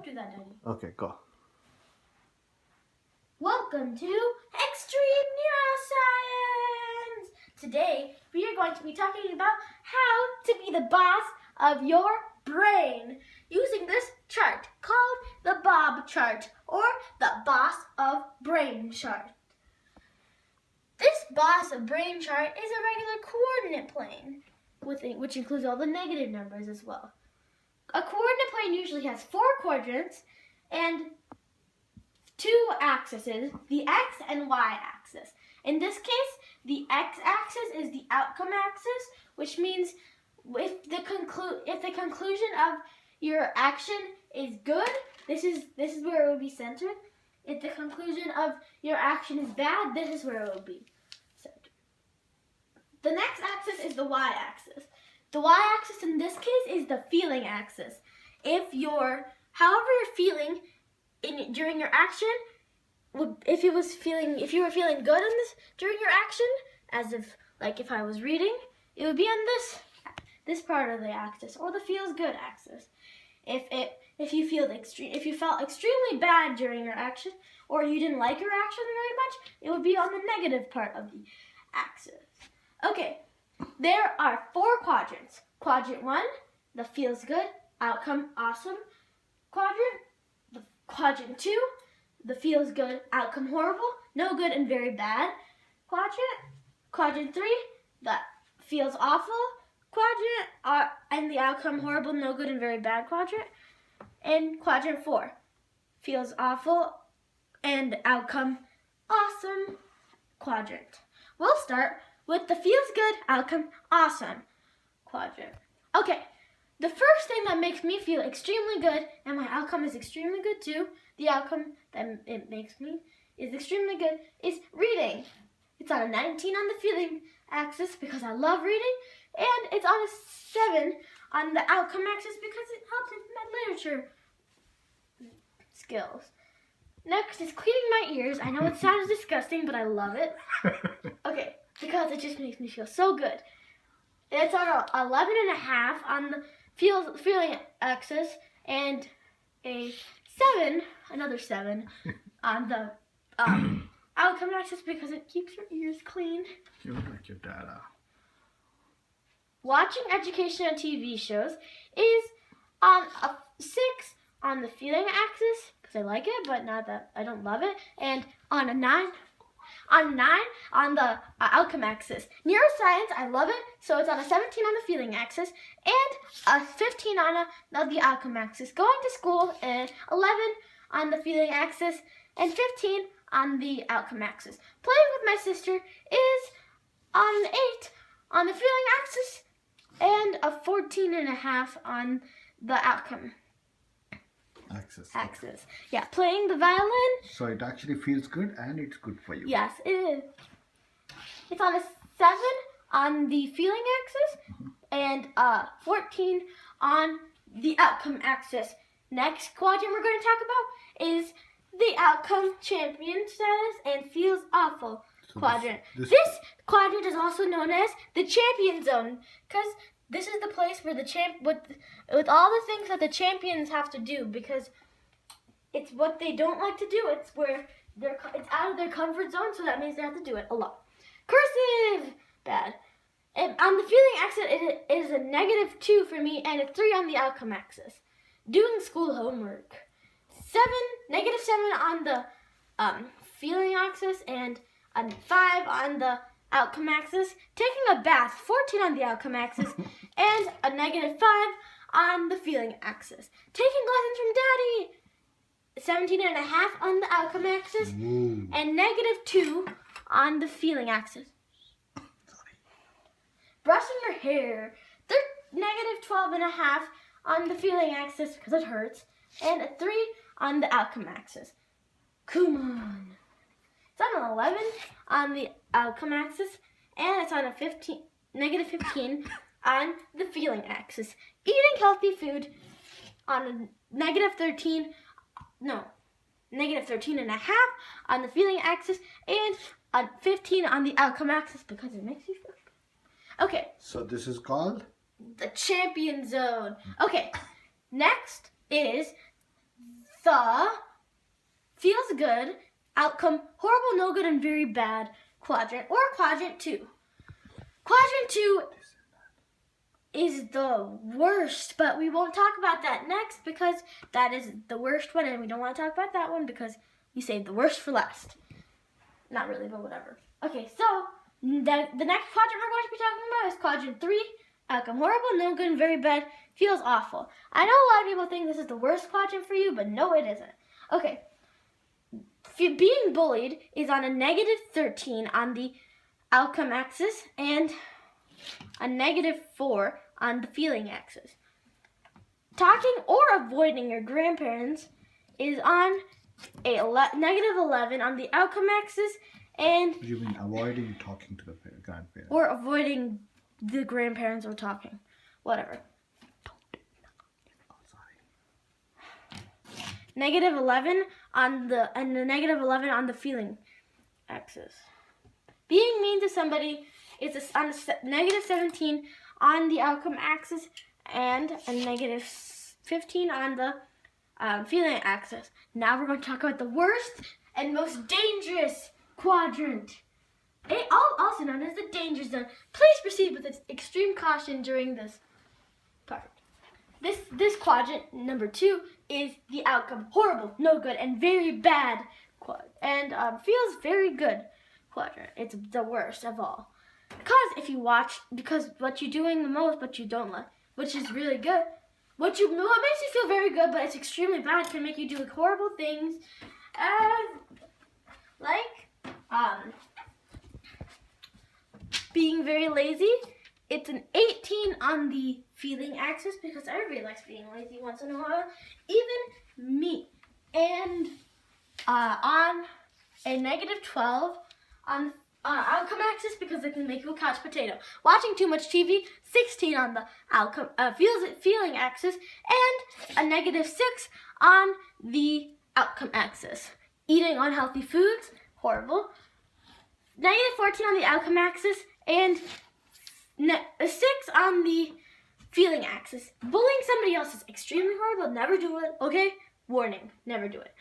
do that, Daddy. Okay, go. Welcome to Extreme Neuroscience! Today, we are going to be talking about how to be the boss of your brain using this chart called the Bob chart or the Boss of Brain chart. This Boss of Brain chart is a regular coordinate plane, which includes all the negative numbers as well. A coordinate plane usually has 4 quadrants and 2 axes, the x and y axis. In this case, the x-axis is the outcome axis, which means if the conclusion of your action is good, this is where it will be centered. If the conclusion of your action is bad, this is where it will be centered. The next axis is the y-axis. The y-axis in this case is the feeling axis. However you're feeling during your action, if you were feeling good during your action, as if I was reading, it would be on this part of the axis, or the feels good axis. If you felt extremely bad during your action, or you didn't like your action very much, it would be on the negative part of the axis. Okay, there are 4 quadrants. Quadrant 1, the feels good, outcome awesome quadrant. Quadrant 2, the feels good, outcome horrible, no good and very bad quadrant. Quadrant 3, the feels awful quadrant, and the outcome horrible, no good and very bad quadrant. And quadrant 4, feels awful and outcome awesome quadrant. We'll start with the feels good, outcome awesome quadrant. Okay. The first thing that makes me feel extremely good, and my outcome is extremely good too, the outcome that it makes me is extremely good, is reading. It's on a 19 on the feeling axis because I love reading, and it's on a 7 on the outcome axis because it helps with my literature skills. Next is cleaning my ears. I know it sounds disgusting, but I love it. Okay, because it just makes me feel so good. It's on a 11.5 on the feeling axis, and a 7, another 7, on the outcome axis because it keeps your ears clean. You look like your dad. Watching educational TV shows is on a 6 on the feeling axis because I like it, but not that I don't love it, and on a 9. On 9 on the outcome axis. Neuroscience, I love it, so it's on a 17 on the feeling axis and a 15 on the outcome axis. Going to school, 11 on the feeling axis and 15 on the outcome axis. Playing with my sister is on 8 on the feeling axis and a 14.5 on the outcome axis. Yeah, playing the violin. So it actually feels good and it's good for you. Yes, it is. It's on a 7 on the feeling axis and 14 on the outcome axis. Next quadrant we're going to talk about is the outcome champion status and feels awful quadrant. This quadrant is also known as the champion zone because this is the place where with all the things that the champions have to do, because it's what they don't like to do. It's where it's out of their comfort zone, so that means they have to do it a lot. Cursive, bad. And on the feeling axis, it is a -2 for me, and a 3 on the outcome axis. Doing school homework, -7 on the feeling axis, and a 5 on the outcome axis. Taking a bath, 14 on the outcome axis, and a -5 on the feeling axis. Taking lessons from Daddy, 17.5 on the outcome axis, and -2 on the feeling axis. Brushing your hair, -12.5 on the feeling axis because it hurts, and a 3 on the outcome axis. Come on. It's on an 11 on the outcome axis, and it's on a -15 on the feeling axis. Eating healthy food on a -13.5 on the feeling axis, and a 15 on the outcome axis because it makes you feel good. Okay. So this is called? The champion zone. Okay. Next is the feels good, outcome horrible, no good, and very bad quadrant, or quadrant 2. Quadrant 2 is the worst, but we won't talk about that next because that is the worst one, and we don't want to talk about that one because we saved the worst for last. Not really, but whatever. Okay, so the next quadrant we're going to be talking about is quadrant 3. Outcome horrible, no good, and very bad. Feels awful. I know a lot of people think this is the worst quadrant for you, but no, it isn't. Okay. Being bullied is on a -13 on the outcome axis and a -4 on the feeling axis. Talking or avoiding your grandparents is on a -11 on the outcome axis and... You mean avoiding talking to the grandparents? Or avoiding the grandparents or talking. Whatever. -11 on the -11 on the feeling axis. Being mean to somebody is on a -17 on the outcome axis and a -15 on the feeling axis. Now we're going to talk about the worst and most dangerous quadrant, also known as the danger zone. Please proceed with extreme caution during this part. This quadrant, number 2, is the outcome horrible, no good, and very bad quadrant, and feels very good quadrant. It's the worst of all. Because what you're doing the most, but you don't like, which is really good. What makes you feel very good, but it's extremely bad, can make you do horrible things, being very lazy. It's an 18 on the feeling axis because everybody likes being lazy once in a while, even me. And on a -12 on outcome axis because it can make you a couch potato. Watching too much TV, 16 on the outcome feeling axis, and a -6 on the outcome axis. Eating unhealthy foods, horrible. -14 on the outcome axis, and a 6 on the feeling axis. Bullying somebody else is extremely horrible. Never do it, okay? Warning, never do it.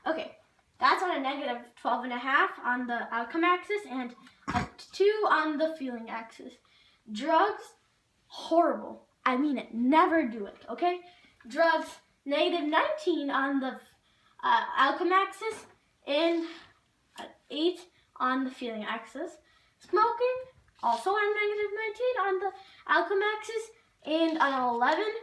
Okay, that's on a -12.5 on the outcome axis and a 2 on the feeling axis. Drugs, horrible. I mean it, never do it, okay? Drugs, -19 on the outcome axis and 8 on the feeling axis. Smoking, also on -19 on the outcome axis and on 11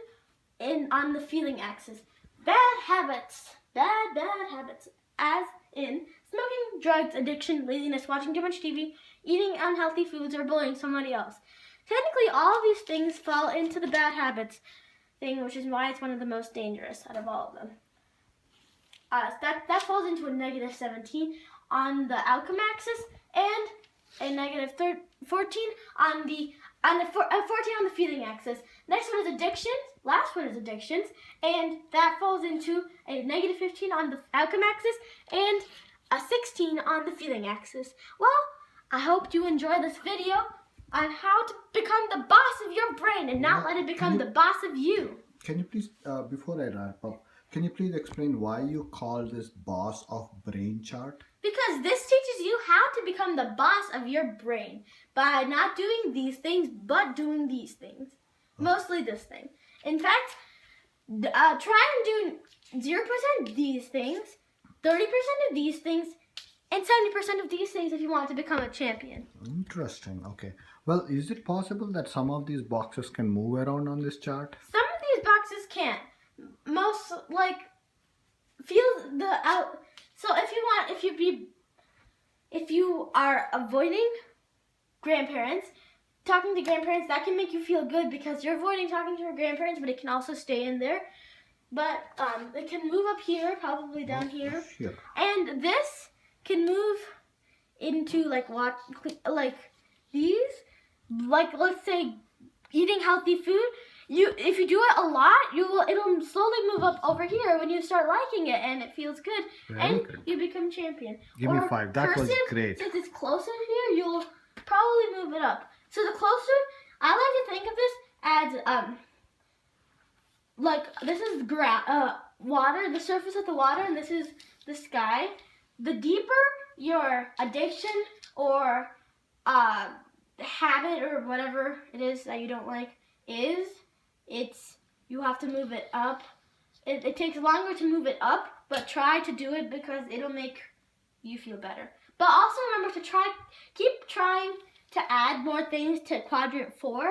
on the feeling axis. Bad habits, bad habits, as in smoking, drugs, addiction, laziness, watching too much TV, eating unhealthy foods, or bullying somebody else. Technically, all of these things fall into the bad habits thing, which is why it's one of the most dangerous out of all of them. That falls into a -17 on the outcome axis and a -14 on the 14 on the feeling axis. Next one is addictions. Last one is addictions, and that falls into a -15 on the outcome axis and a 16 on the feeling axis. Well, I hope you enjoy this video on how to become the boss of your brain and not let it become the boss of you. Can you please, before I wrap up, can you please explain why you call this boss of brain chart? Because this teaches you how to become the boss of your brain by not doing these things, but doing these things. Mostly this thing. In fact, try and do 0% these things, 30% of these things, and 70% of these things if you want to become a champion. Interesting. Okay. Well, is it possible that some of these boxes can move around on this chart? Some of these boxes can't. Most, So if you are avoiding grandparents, talking to grandparents, that can make you feel good because you're avoiding talking to your grandparents, but it can also stay in there. But it can move up here, probably down here. Here. And this can move into these, let's say eating healthy food. If you do it a lot, it'll slowly move up over here when you start liking it and it feels good. Good. You become champion. Give me 5. That was great. Since it's closer here, you'll probably move it up. So the closer, I like to think of this as this is water, the surface of the water, and this is the sky. The deeper your addiction or habit or whatever it is that you don't like is, you have to move it up. It takes longer to move it up, but try to do it because it'll make you feel better. But also remember to keep trying to add more things to quadrant 4,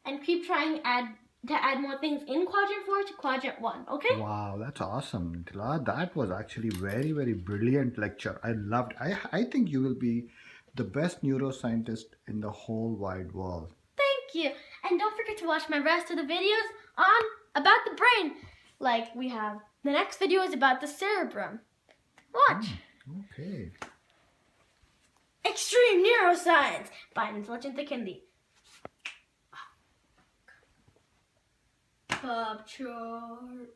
and keep trying to add more things in quadrant 4 to quadrant 1. Okay? Wow, that's awesome, Nithila. That was actually very, very brilliant lecture. I loved. I think you will be the best neuroscientist in the whole wide world. Thank you. And don't forget to watch my rest of the videos on about the brain. Like we have the next video is about the cerebrum. Watch. Okay. Extreme Neuroscience by Nithila Chintakindi. Bob chart.